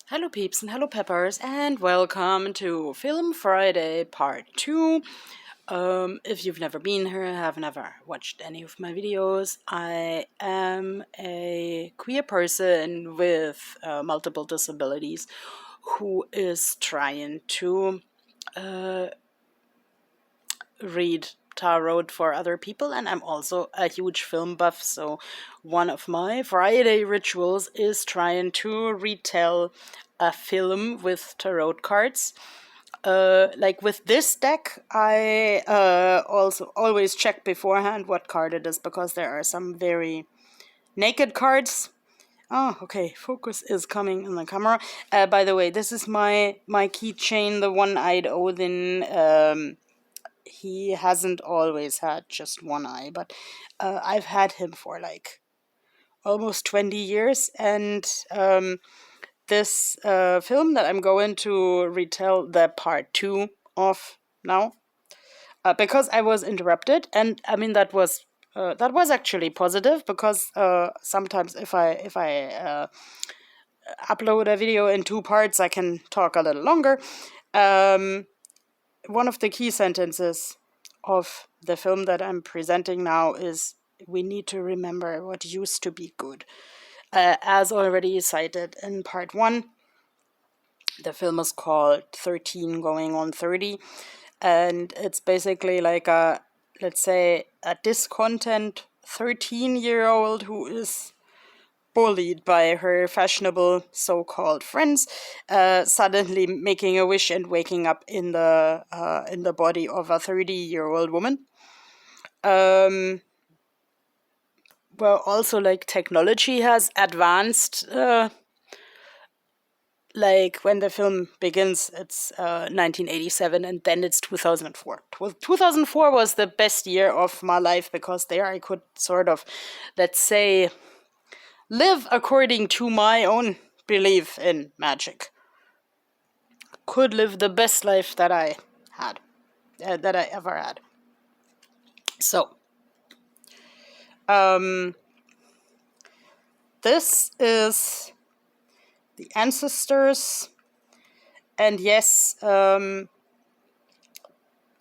Hello peeps and hello peppers and welcome to Film Friday Part 2. If you've never been here, have never watched any of my videos, I am a queer person with multiple disabilities who is trying to read tarot for other people, and I'm also a huge film buff, so one of my Friday rituals is trying to retell a film with tarot cards. Like with this deck, I also always check beforehand what card it is, because there are some very naked cards. Oh, okay, focus is coming in the camera. By the way, this is my keychain, the one-eyed Odin. He hasn't always had just one eye, but I've had him for like almost 20 years. And this film that I'm going to retell the part 2 of now, because I was interrupted, and I mean that was actually positive, because sometimes if I upload a video in 2 parts, I can talk a little longer. One of the key sentences of the film that I'm presenting now is, we need to remember what used to be good. As already cited in part 1, the film is called 13 Going on 30, and it's basically like let's say, a discontent 13-year-old who is bullied by her fashionable so-called friends, suddenly making a wish and waking up in the body of a 30-year-old woman. Well, also, like, technology has advanced. Like, when the film begins, it's 1987, and then it's 2004. 2004 was the best year of my life, because there I could sort of, let's say, live according to my own belief in magic. Could live the best life that I had, that I ever had. So, this is the ancestors, and yes,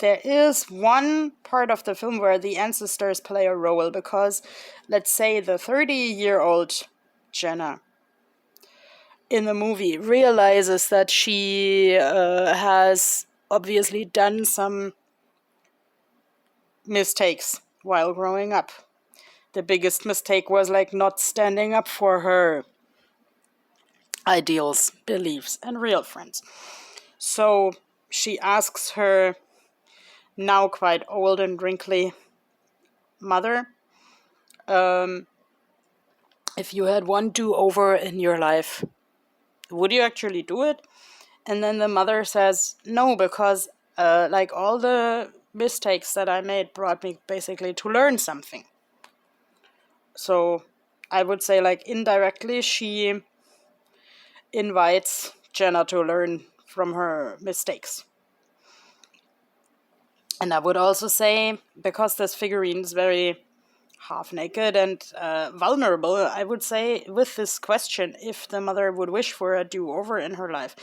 there is one part of the film where the ancestors play a role, because, let's say, the 30-year-old Jenna in the movie realizes that she has obviously done some mistakes while growing up. The biggest mistake was, like, not standing up for her ideals, beliefs, and real friends. So she asks her now quite old and wrinkly mother, if you had one do-over in your life, would you actually do it? And then the mother says, no, because like, all the mistakes that I made brought me basically to learn something. So I would say, like, indirectly, she invites Jenna to learn from her mistakes. And I would also say, because this figurine is very half-naked and vulnerable, I would say, with this question, if the mother would wish for a do-over in her life,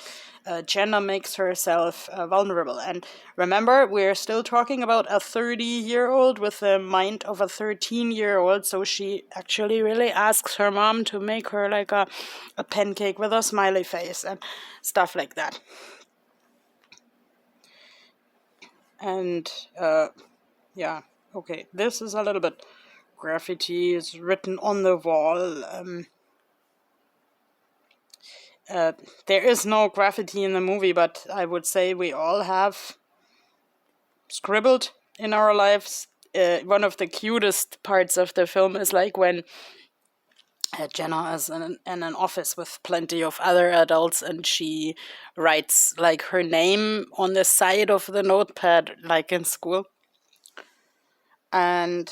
Jenna makes herself vulnerable. And remember, we're still talking about a 30-year-old with the mind of a 13-year-old, so she actually really asks her mom to make her, like, a pancake with a smiley face and stuff like that. And yeah, okay, this is a little bit graffiti. Is written on the wall. There is no graffiti in the movie, but I would say we all have scribbled in our lives. One of the cutest parts of the film is, like, when Jenna is in an office with plenty of other adults, and she writes, like, her name on the side of the notepad, like in school. And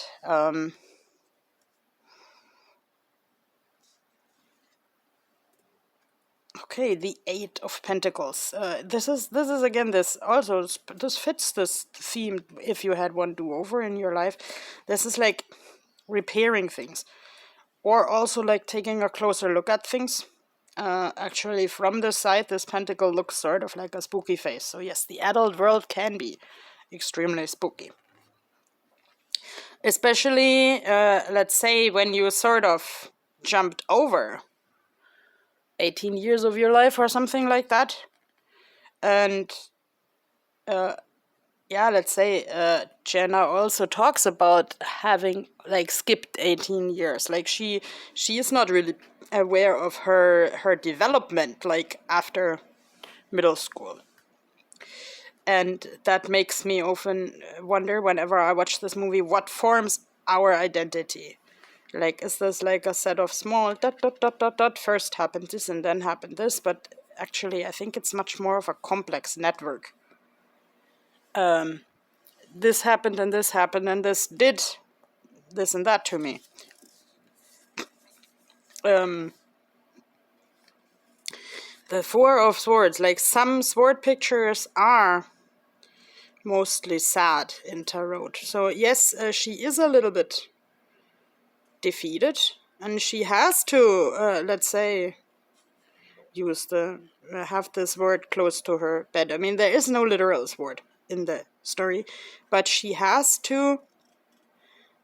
okay, the 8 of Pentacles. This is again, this fits this theme. If you had one do-over in your life, this is like repairing things, or also like taking a closer look at things. Actually, from the side, this pentacle looks sort of like a spooky face. So yes, the adult world can be extremely spooky. Especially, let's say, when you sort of jumped over 18 years of your life or something like that. And yeah, let's say Jenna also talks about having like skipped 18 years. Like she is not really aware of her development like after middle school. And that makes me often wonder whenever I watch this movie what forms our identity. Like, is this like a set of small dot dot dot dot dot first happened this and then happened this, but actually I think it's much more of a complex network. This happened and this happened and this did this and that to me. The Four of Swords, like some sword pictures are mostly sad in tarot. So yes, she is a little bit defeated, and she has to, let's say, use the have the sword close to her bed. I mean, there is no literal sword in the story, but she has to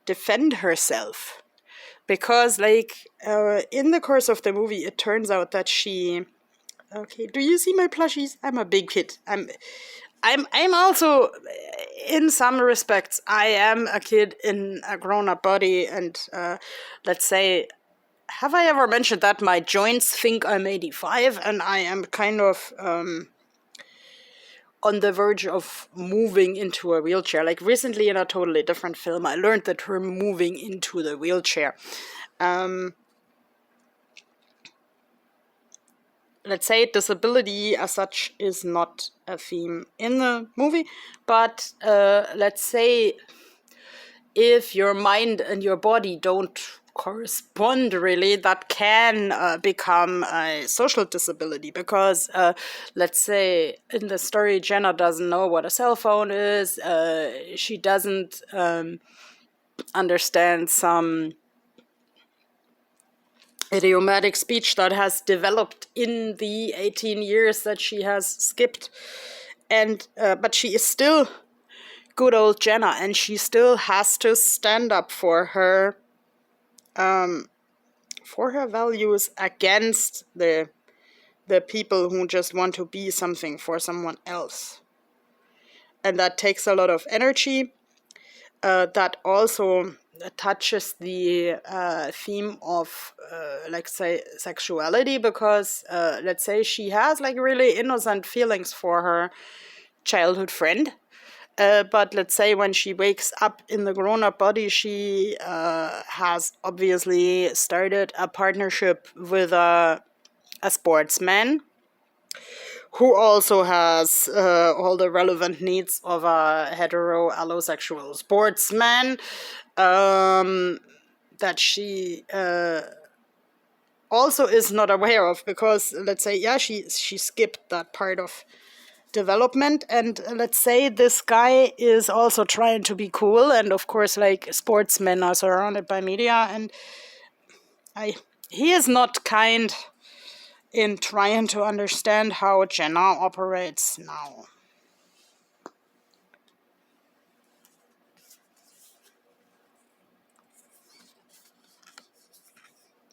defend herself because, like, in the course of the movie, it turns out that she. Okay, do you see my plushies? I'm a big kid. I'm also, in some respects, I am a kid in a grown-up body, and let's say, have I ever mentioned that my joints think I'm 85, and I am kind of on the verge of moving into a wheelchair. Like recently, in a totally different film, I learned the term "moving into the wheelchair." Let's say disability as such is not a theme in the movie, but let's say if your mind and your body don't correspond really, that can become a social disability because let's say in the story Jenna doesn't know what a cell phone is, she doesn't understand some idiomatic speech that has developed in the 18 years that she has skipped, and but she is still good old Jenna, and she still has to stand up for her values against the people who just want to be something for someone else, and that takes a lot of energy. That also touches the theme of, like, say, sexuality, because let's say she has like really innocent feelings for her childhood friend. But let's say when she wakes up in the grown-up body, she has obviously started a partnership with a sportsman who also has all the relevant needs of a hetero allosexual sportsman, that she also is not aware of, because let's say, yeah, she skipped that part of development, and let's say this guy is also trying to be cool, and of course, like, sportsmen are surrounded by media, and he is not kind in trying to understand how Jenna operates now.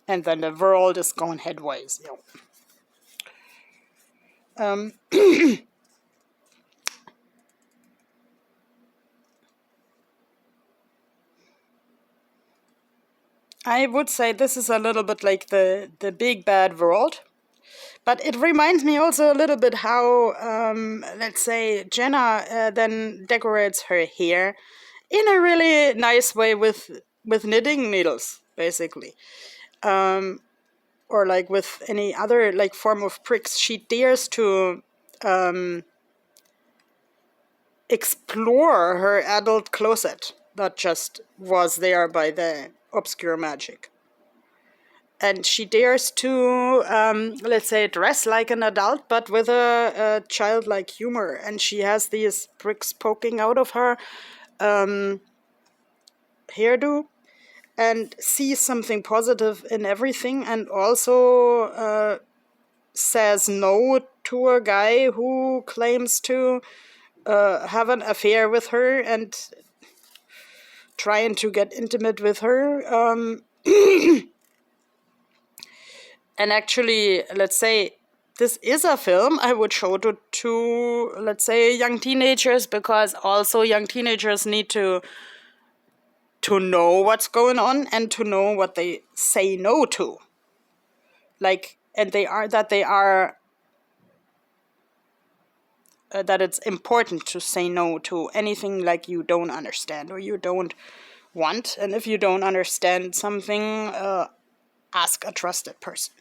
And then the world is going headways. I would say this is a little bit like the big bad world. But it reminds me also a little bit how, let's say, Jenna then decorates her hair in a really nice way with knitting needles, basically. Or like with any other like form of pricks. She dares to explore her adult closet that just was there by the obscure magic. And she dares to, let's say, dress like an adult, but with a childlike humor. And she has these bricks poking out of her hairdo, and sees something positive in everything, and also says no to a guy who claims to have an affair with her and trying to get intimate with her. And actually, let's say this is a film I would show to let's say young teenagers, because also young teenagers need to know what's going on and to know what they say no to. Like, and they are that it's important to say no to anything like you don't understand or you don't want. And if you don't understand something, ask a trusted person.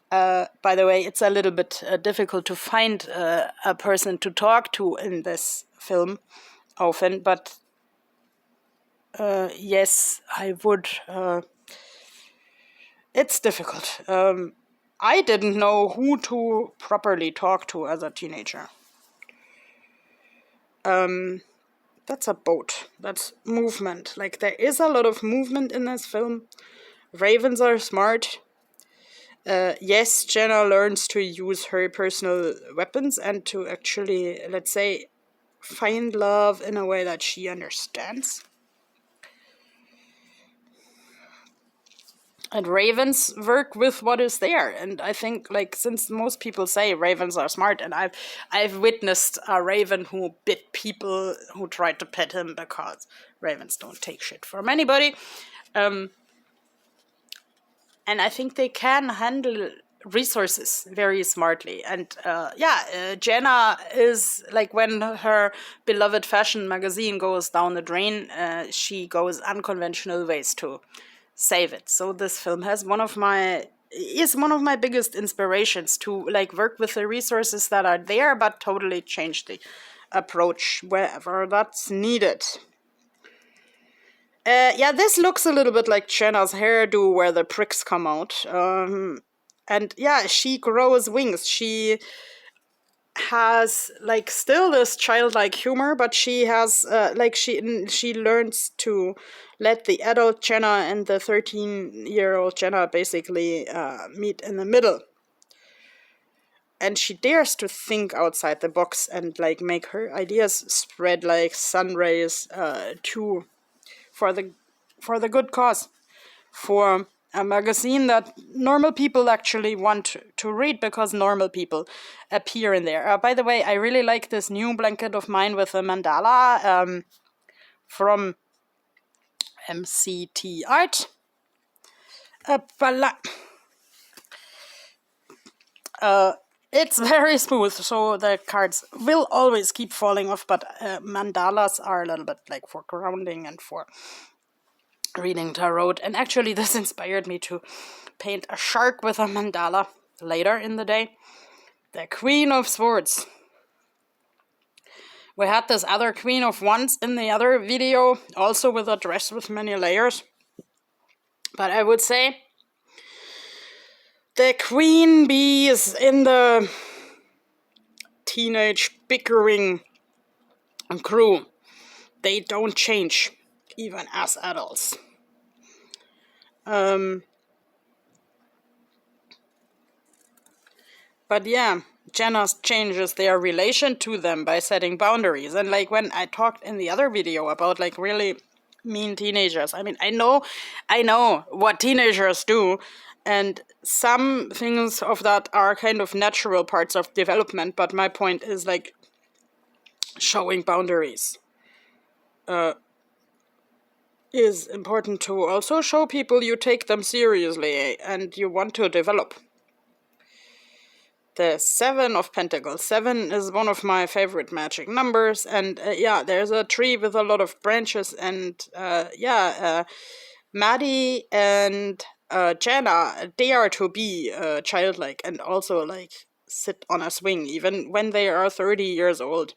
By the way, it's a little bit difficult to find a person to talk to in this film often, but yes, I would. It's difficult. I didn't know who to properly talk to as a teenager. That's a boat. That's movement. Like, there is a lot of movement in this film. Ravens are smart. Yes, Jenna learns to use her personal weapons and to actually, let's say, find love in a way that she understands. And ravens work with what is there. And I think, like, since most people say ravens are smart, and I've witnessed a raven who bit people who tried to pet him, because ravens don't take shit from anybody. And I think they can handle resources very smartly. And Jenna is like, when her beloved fashion magazine goes down the drain, she goes unconventional ways to save it. So this film is one of my biggest inspirations to like work with the resources that are there, but totally change the approach wherever that's needed. This looks a little bit like Jenna's hairdo where the pricks come out. And yeah, she grows wings. She has like still this childlike humor, but she has she learns to let the adult Jenna and the 13-year-old Jenna basically meet in the middle. And she dares to think outside the box and like make her ideas spread like sun rays for the good cause, for a magazine that normal people actually want to read, because normal people appear in there. By the way, I really like this new blanket of mine with a mandala from MCT Art. It's very smooth, so the cards will always keep falling off, but mandalas are a little bit like for grounding and for reading tarot. And actually this inspired me to paint a shark with a mandala later in the day. The Queen of Swords. We had this other Queen of Wands in the other video, also with a dress with many layers. But I would say the queen bees in the teenage bickering crew, they don't change, even as adults. But yeah, Jenna changes their relation to them by setting boundaries. And like when I talked in the other video about like really mean teenagers, I mean, I know what teenagers do, and some things of that are kind of natural parts of development, but my point is like showing boundaries is important to also show people you take them seriously and you want to develop. The 7 of Pentacles. 7 is one of my favorite magic numbers, and there's a tree with a lot of branches, and Maddie and Jenna dare to be childlike and also like sit on a swing even when they are 30 years old.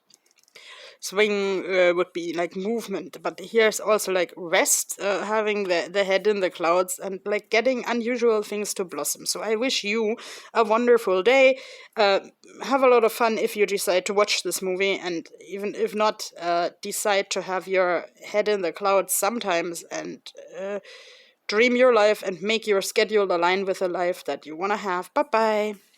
Swing would be like movement, but here's also like rest, having the head in the clouds and like getting unusual things to blossom. So I wish you a wonderful day. Have a lot of fun if you decide to watch this movie, and even if not, decide to have your head in the clouds sometimes and dream your life and make your schedule align with the life that you want to have. Bye bye.